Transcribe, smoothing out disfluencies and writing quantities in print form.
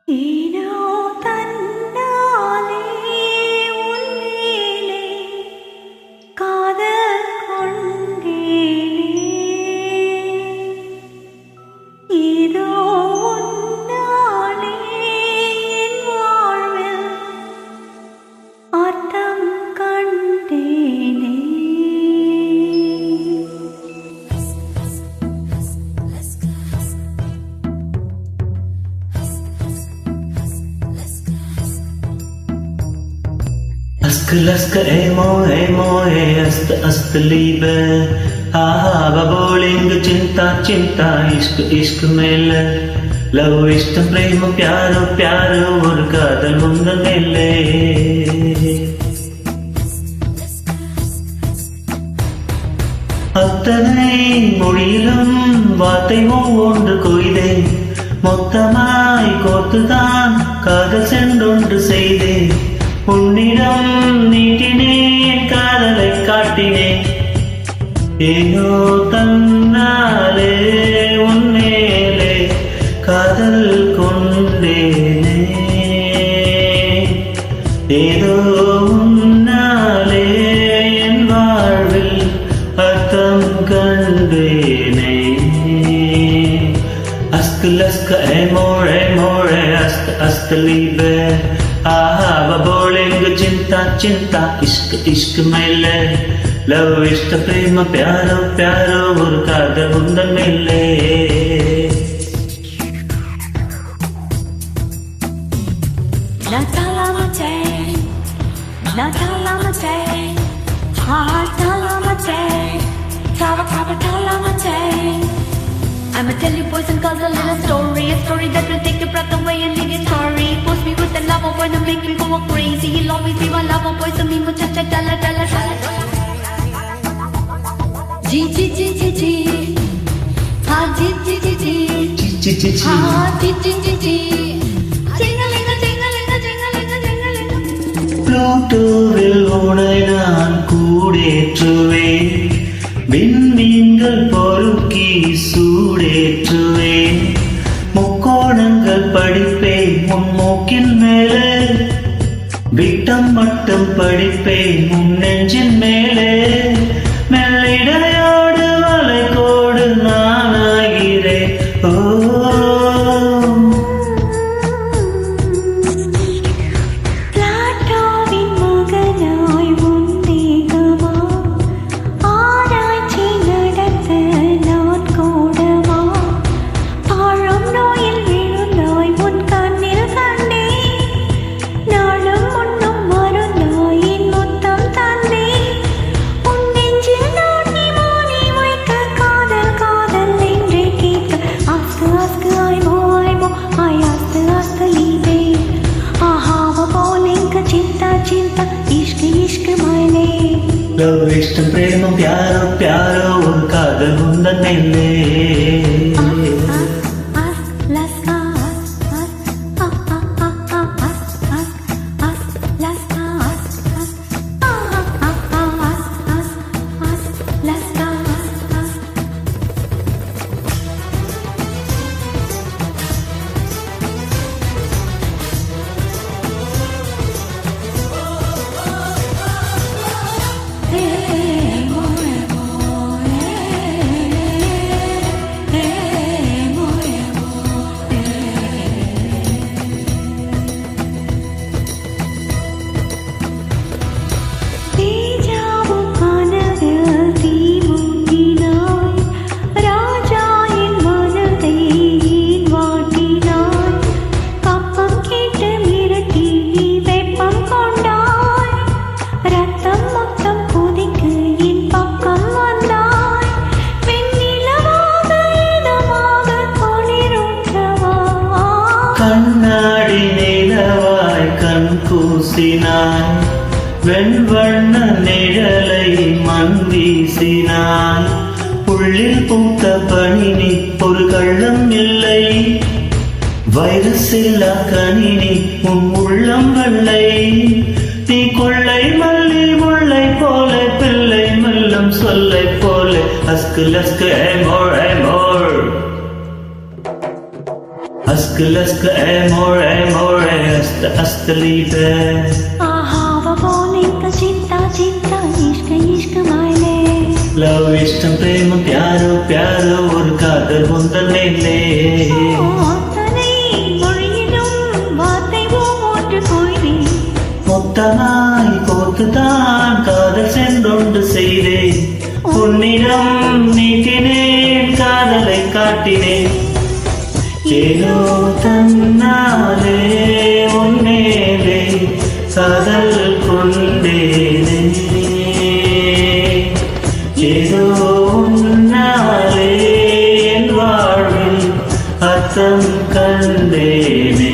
ஏனோ தன்னாலே உன்மேலே காதல் கொண்டேனே. ஏதோ உன்னாலே என் வாழ்வில் அர்த்தம் கண்டேனே. Laske, laske, emo, ast, Liebe. Aha, bowling, चिंता, इश्क मेले. लव इष्ट प्रेम प्यारो ஒரு காதல் முந்தன் மேலே. அத்தனை மொழியிலும் வார்த்தை ஒவ்வொன்று கொய்தேன். மொத்தமாய் கோர்த்துதான் காதல் சென்றொன்று செய்தேன். உன்னிடம் நீட்டினேன் காதலை காட்டினேன். ஏனோ தன்னாலே உன்மேலே காதல் கொண்டேனே. ஏதோ உன்னாலே என் வாழ்வில் அர்த்தம் கண்டேனே. Laske, emo, ast, Liebe. Aha, bowling, चिंता, इश्क मेले. लव इष्ट प्रेम प्यारो ஒரு காதல் முந்தன் மேலே. I'ma tell you boys and girls a little story, a story that will take your breath away and leave you sorry. Post me with the lover boy to make me go crazy. He'll always be my lover boy, so me mucha dala. G, ha G, ha G. ப்ளூட்டோவில் உனை நான் கூடேற்றுவேன். விண்மீன்கள் பொறுக்கி சூடேற்றுவேன். முக்கோணங்கள் படிப்பேன் உன் மூக்கின் மேலே. விட்டம் மட்டும் படிப்பேன் உன் நெஞ்சின் மேலே. மெல்லிடையோடு வளைகோடு நானாகிறேன். ஓ चिंता इश्क मायने. लव इष्ट प्रेम प्यारो ஒரு காதல் முந்தன் மேலே. கண்ணாடி நிலவாய் கண் கூசினாய். வெண்வண்ண நிழலை மண் வீசினாய். உள்ளில் பூத்த பணினி ஒரு கள்ளம் இல்லை. வைரஸ் இல்லா கணினி உன் உள்ளம் வெள்ளை. நீ கொள்ளை மல்லி முல்லை போல பிள்ளை மெல்லும் சொல்லை போல. அஸ்கு லஸ்கு ஏமோர். Lask, amore, hasta liebe. Ahava bolinka चिंता चिंता इश्क इश्क मायले Love இஷ்டம் பிரேமம் प्यारो प्यारो ஒரு காதல் உந்தன் மேலே. அத்தனை மொழியிலும் வார்த்தை ஒன்று கோயிலே மொத்தமாய் கோத்துதான் காதல் சென்றொன்று செய்தேன். உன்னிடம் நீட்டினேன் காதலை காட்டினேன். ஏதோ தன்னாலே உன்னேலே காதல் கொண்டேனே. ஏதோ உன்னாலே என் வாழ்வில் அர்த்தம் கண்டேனே.